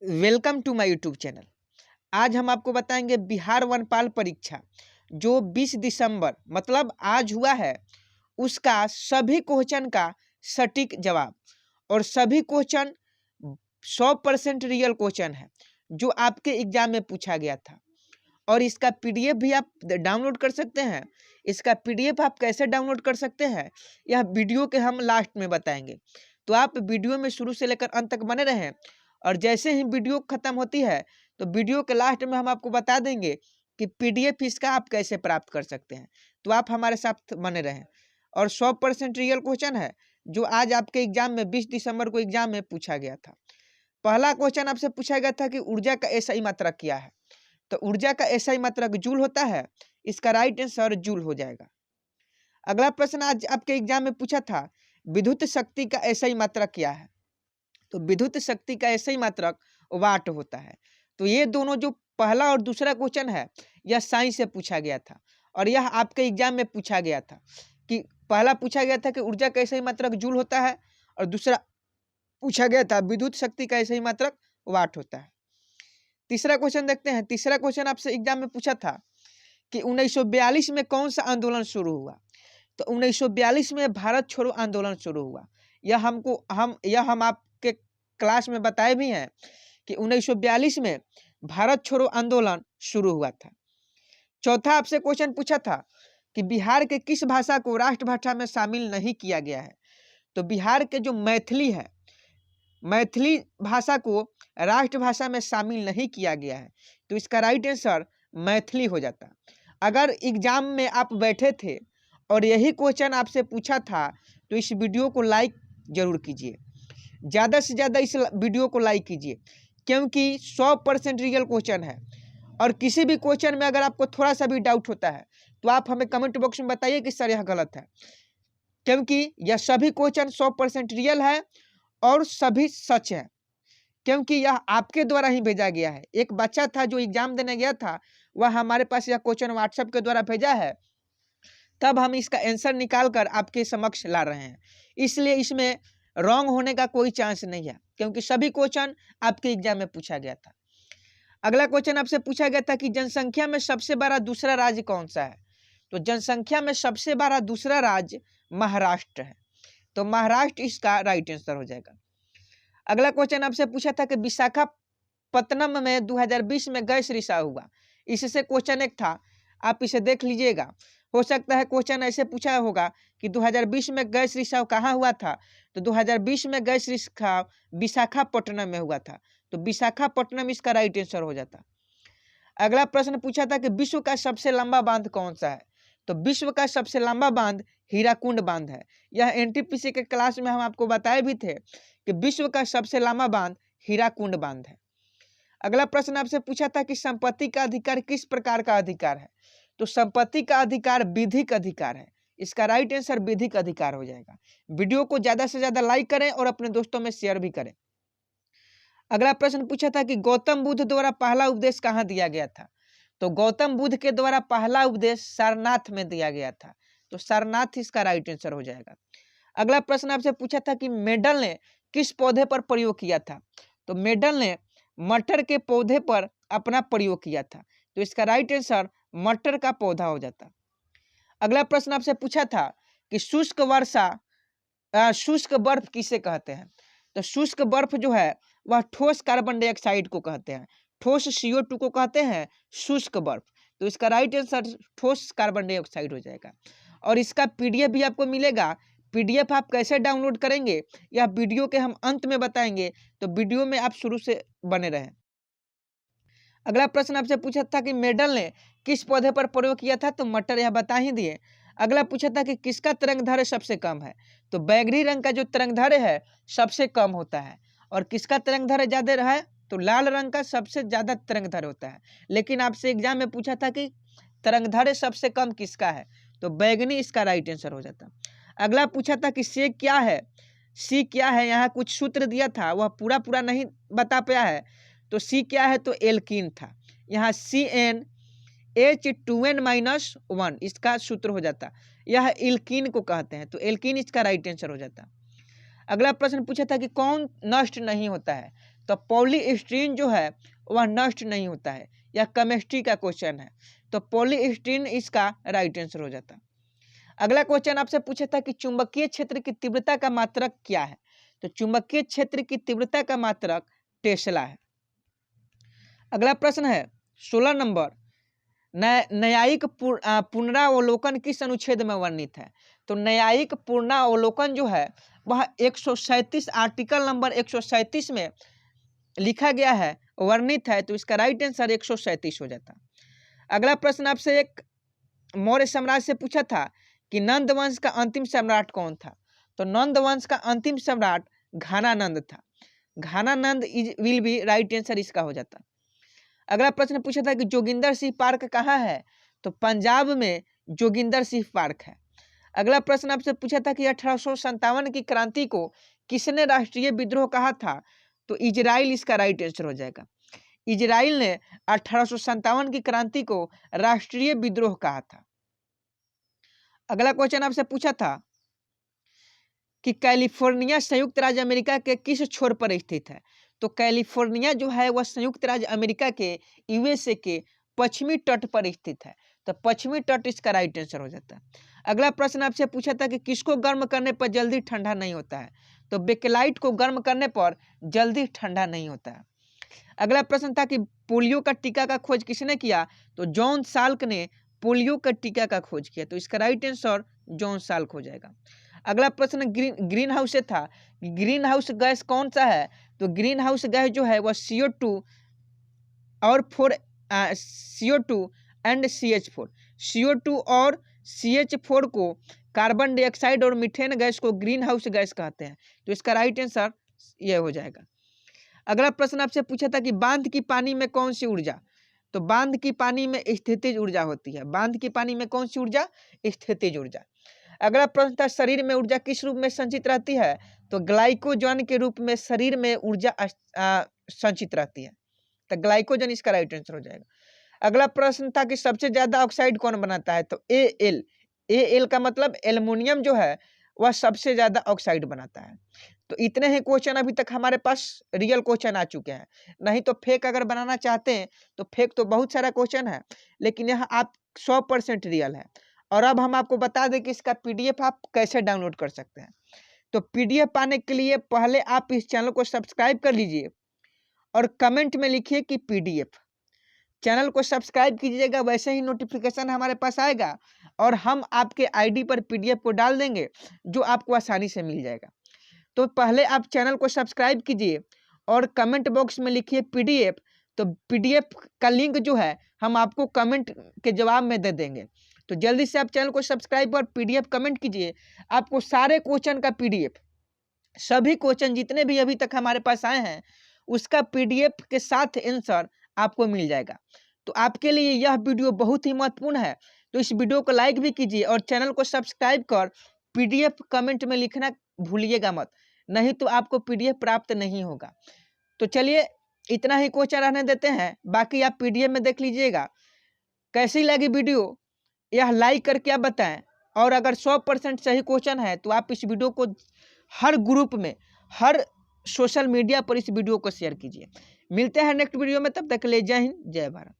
Welcome to my YouTube channel. आज हम आपको बताएंगे बिहार वनपाल परीक्षा जो 20 दिसंबर मतलब आज हुआ है, उसका सभी क्वेश्चन का सटीक जवाब। और सभी क्वेश्चन 100% रियल क्वेश्चन है जो आपके एग्जाम में पूछा गया था। और इसका पीडीएफ भी आप डाउनलोड कर सकते हैं। इसका पीडीएफ आप कैसे डाउनलोड कर सकते हैं, यह वीडियो के हम लास्ट में बताएंगे। तो आप वीडियो में शुरू से लेकर अंत तक बने रहें। और जैसे ही वीडियो खत्म होती है तो वीडियो के लास्ट में हम आपको बता देंगे कि पीडीएफ इसका आप कैसे प्राप्त कर सकते हैं। तो आप हमारे साथ बने रहें। और 100% रियल क्वेश्चन है जो आज आपके एग्जाम में 20 दिसंबर को एग्जाम में पूछा गया था। पहला क्वेश्चन आपसे पूछा गया था कि ऊर्जा का एसआई मात्रक क्या है। तो ऊर्जा का एसआई मात्रक जूल होता है। इसका राइट आंसर जूल हो जाएगा। अगला प्रश्न आज आपके एग्जाम में पूछा था, विद्युत शक्ति का एसआई मात्रक क्या है। तो विद्युत शक्ति का एसआई मात्रक वाट होता है। तो ये दोनों जो पहला और दूसरा क्वेश्चन है यह साइंस से पूछा गया था। और यह आपके एग्जाम में पूछा गया था कि पहला पूछा गया था कि ऊर्जा का एसआई मात्रक जूल होता है, और दूसरा पूछा गया था विद्युत शक्ति का एसआई मात्रक वाट होता है। तीसरा क्वेश्चन देखते हैं। तीसरा क्वेश्चन आपसे एग्जाम में पूछा था कि 1942 में कौन सा आंदोलन शुरू हुआ। तो 1942 में भारत छोड़ो आंदोलन शुरू हुआ। यह हम आपके क्लास में बताए भी हैं कि 1942 में भारत छोड़ो आंदोलन शुरू हुआ था। चौथा आपसे क्वेश्चन पूछा था कि बिहार के किस भाषा को राष्ट्रभाषा में शामिल नहीं किया गया है। तो बिहार के जो मैथिली है, मैथिली भाषा को राष्ट्रभाषा में शामिल नहीं किया गया है। तो इसका राइट आंसर मैथिली हो जाता। अगर एग्जाम में आप बैठे थे और यही क्वेश्चन आपसे पूछा था तो इस वीडियो को लाइक जरूर कीजिए। ज़्यादा से ज़्यादा इस वीडियो को लाइक कीजिए, क्योंकि 100% रियल क्वेश्चन है। और किसी भी क्वेश्चन में अगर आपको थोड़ा सा भी डाउट होता है तो आप हमें कमेंट बॉक्स में बताइए कि सर यह गलत है, क्योंकि यह सभी क्वेश्चन 100% रियल है और सभी सच है, क्योंकि यह आपके द्वारा ही भेजा गया है। एक बच्चा था जो एग्जाम देने गया था, वह हमारे पास यह क्वेश्चन व्हाट्सएप के द्वारा भेजा है, तब हम इसका आंसर निकाल कर आपके समक्ष ला रहे हैं। इसलिए इसमें रॉन्ग होने का कोई चांस नहीं है, क्योंकि सभी क्वेश्चन आपके एग्जाम में पूछा गया था। अगला क्वेश्चन आपसे पूछा गया था कि जनसंख्या में सबसे बड़ा दूसरा राज्य कौन सा है। तो जनसंख्या में सबसे बड़ा दूसरा राज्य महाराष्ट्र है। तो महाराष्ट्र इसका राइट आंसर हो जाएगा। अगला क्वेश्चन आपसे पूछा था कि विशाखापत्तनम में 2020 में गैस रिसाव हुआ। इससे क्वेश्चन एक था, आप इसे देख लीजिएगा। हो सकता है क्वेश्चन ऐसे पूछा होगा कि 2020 में गैस रिसाव कहाँ हुआ था। तो 2020 में गैस रिसाव विशाखापट्टनम में हुआ था। तो विशाखापट्टनम इसका राइट आंसर हो जाता। अगला प्रश्न पूछा था कि विश्व का सबसे लंबा बांध कौन सा है। तो विश्व का सबसे लंबा बांध हीराकुंड बांध है। यह एनटीपीसी के क्लास में हम आपको बताए भी थे कि विश्व का सबसे लंबा बांध हीराकुंड बांध है। अगला प्रश्न आपसे पूछा था कि संपत्ति का अधिकार किस प्रकार का अधिकार है। तो संपत्ति का अधिकार विधिक अधिकार है। इसका राइट आंसर विधिक अधिकार हो जाएगा। वीडियो को ज्यादा से ज्यादा लाइक करें और अपने दोस्तों में शेयर भी करें। अगला प्रश्न पूछा था कि गौतम बुद्ध द्वारा पहला उपदेश कहाँ दिया गया था। तो गौतम बुद्ध के द्वारा पहला उपदेश सारनाथ में दिया गया था। तो सारनाथ इसका राइट आंसर हो जाएगा। अगला प्रश्न आपसे पूछा था कि मेडल ने किस पौधे पर प्रयोग किया था। तो मेडल ने मटर के पौधे पर अपना प्रयोग किया था। तो इसका राइट आंसर मटर का पौधा हो जाता। अगला प्रश्न आपसे पूछा था कि शुष्क बर्फ किसे कहते हैं। तो शुष्क बर्फ जो है वह ठोस कार्बन डाइऑक्साइड को कहते हैं। ठोस CO2 को कहते हैं शुष्क बर्फ। तो इसका राइट आंसर ठोस कार्बन डाइऑक्साइड हो जाएगा। और इसका पीडीएफ भी आपको मिलेगा। पीडीएफ आप कैसे डाउनलोड करेंगे यह वीडियो के हम अंत में बताएंगे, तो वीडियो में आप शुरू से बने रहें। अगला प्रश्न आपसे पूछा था कि मेडल ने किस पौधे पर प्रयोग किया था। तो मटर यह बता ही दिए। अगला पूछा था कि किसका तरंगदैर्घ्य सबसे कम है। तो बैगनी रंग का जो तरंगदैर्घ्य है सबसे कम होता है। और किसका तरंगदैर्घ्य ज्यादा है। तो लाल रंग का सबसे ज्यादा तरंगदैर्घ्य होता है। लेकिन आपसे एग्जाम में पूछा था कि तरंगदैर्घ्य सबसे कम किसका है। तो बैगनी इसका राइट आंसर हो जाता। अगला पूछा था कि सी क्या है। सी क्या है, यहाँ कुछ सूत्र दिया था वह पूरा पूरा नहीं बता पाया है। तो सी क्या है, तो एल्कीन था। यहाँ CnH2n-1 इसका सूत्र हो जाता। यह एल्कीन को कहते हैं। तो एल्कीन इसका राइट आंसर हो जाता। अगला प्रश्न पूछा था कि कौन नष्ट नहीं होता है। तो पॉलीस्टीरीन जो है वह नष्ट नहीं होता है। यह केमिस्ट्री का क्वेश्चन है, तो पॉलीस्टीरीन इसका राइट आंसर हो जाता। अगला क्वेश्चन आपसे पूछा था कि चुंबकीय क्षेत्र की तीव्रता का मात्रक क्या है, तो चुंबकीय क्षेत्र की तीव्रता का मात्रक टेस्ला है। अगला प्रश्न है 16 नंबर, न्यायिक पुनरावलोकन किस अनुच्छेद में वर्णित है, तो न्यायिक पुनरावलोकन जो है वह 137 आर्टिकल नंबर 137 में लिखा गया है, वर्णित है, तो इसका राइट आंसर 137 हो जाता। अगला प्रश्न आपसे एक मौर्य साम्राज्य से पूछा था कि नंद वंश का अंतिम सम्राट कौन था, तो नंद वंश का अंतिम सम्राट घानानंद था। घानानंद विल बी राइट आंसर इसका हो जाता। अगला प्रश्न पूछा था कि जोगिंदर सिंह पार्क कहाँ है, तो पंजाब में जोगिंदर सिंह पार्क है। अगला प्रश्न आपसे पूछा था कि 1857 की क्रांति को किसने राष्ट्रीय विद्रोह कहा था, तो इजराइल इसका राइट आंसर हो जाएगा। इजराइल ने 1857 की क्रांति को राष्ट्रीय विद्रोह कहा था। अगला क्वेश्चन आपसे पूछा था कि कैलिफोर्निया संयुक्त राज्य अमेरिका के किस छोर पर स्थित है, तो कैलिफोर्निया जो है वह संयुक्त राज्य अमेरिका के यूएसए के पश्चिमी तट पर स्थित है, तो पश्चिमी तट इसका राइट आंसर हो जाता है। अगला प्रश्न आपसे पूछा था कि किसको गर्म करने पर जल्दी ठंडा नहीं होता है, तो बेकेलाइट को गर्म करने पर जल्दी ठंडा नहीं होता है। अगला प्रश्न था कि पोलियो का टीका का खोज किसने किया, तो जॉन साल्क ने पोलियो का टीका का खोज किया, तो इसका राइट आंसर जॉन साल्क हो जाएगा। अगला प्रश्न ग्रीन हाउस से था, ग्रीन हाउस गैस कौन सा है, तो ग्रीन हाउस गैस जो है वह CO2 और CO2 एंड CH4, CO2 और CH4 को कार्बन डाइऑक्साइड और मीथेन गैस को ग्रीन हाउस गैस कहते हैं, तो इसका राइट आंसर यह हो जाएगा। अगला प्रश्न आपसे पूछा था कि बांध की पानी में कौन सी ऊर्जा, तो बांध की पानी में स्थितिज ऊर्जा होती है। बांध की पानी में कौन सी ऊर्जा, स्थितिज ऊर्जा। अगला प्रश्न था शरीर में ऊर्जा किस रूप में संचित रहती है, तो ग्लाइकोजन के रूप में शरीर में ऊर्जा संचित रहती है, तो ग्लाइकोजन इसका राइट आंसर हो जाएगा। अगला प्रश्न था कि सबसे ज्यादा ऑक्साइड कौन बनाता है, तो Al का मतलब एल्युमिनियम जो है वह सबसे ज्यादा ऑक्साइड बनाता है। तो इतने ही क्वेश्चन अभी तक हमारे पास रियल क्वेश्चन आ चुके हैं, नहीं तो फेक अगर बनाना चाहते हैं तो फेक तो बहुत सारा क्वेश्चन है, लेकिन यह आप 100% रियल है। और अब हम आपको बता दें कि इसका PDF आप कैसे डाउनलोड कर सकते हैं। तो PDF पाने के लिए पहले आप इस चैनल को सब्सक्राइब कर लीजिए और कमेंट में लिखिए कि PDF। चैनल को सब्सक्राइब कीजिएगा, वैसे ही नोटिफिकेशन हमारे पास आएगा और हम आपके ID पर PDF को डाल देंगे, जो आपको आसानी से मिल जाएगा। तो पहले आप चैनल को सब्सक्राइब कीजिए और कमेंट बॉक्स में लिखिए PDF, तो PDF का लिंक जो है हम आपको कमेंट के जवाब में दे देंगे। तो जल्दी से आप चैनल को सब्सक्राइब और PDF कमेंट कीजिए, आपको सारे क्वेश्चन का PDF, सभी क्वेश्चन जितने भी अभी तक हमारे पास आए हैं उसका PDF के साथ आंसर आपको मिल जाएगा। तो आपके लिए यह वीडियो बहुत ही महत्वपूर्ण है, तो इस वीडियो को लाइक भी कीजिए और चैनल को सब्सक्राइब कर PDF कमेंट में लिखना भूलिएगा मत, नहीं तो आपको PDF प्राप्त नहीं होगा। तो चलिए इतना ही क्वेश्चन रहने देते हैं, बाकी आप PDF में देख लीजिएगा। कैसी लगी वीडियो यह लाइक करके आप बताएं, और अगर 100% सही क्वेश्चन है तो आप इस वीडियो को हर ग्रुप में, हर सोशल मीडिया पर इस वीडियो को शेयर कीजिए। मिलते हैं नेक्स्ट वीडियो में, तब तक के लिए जय हिंद जय भारत।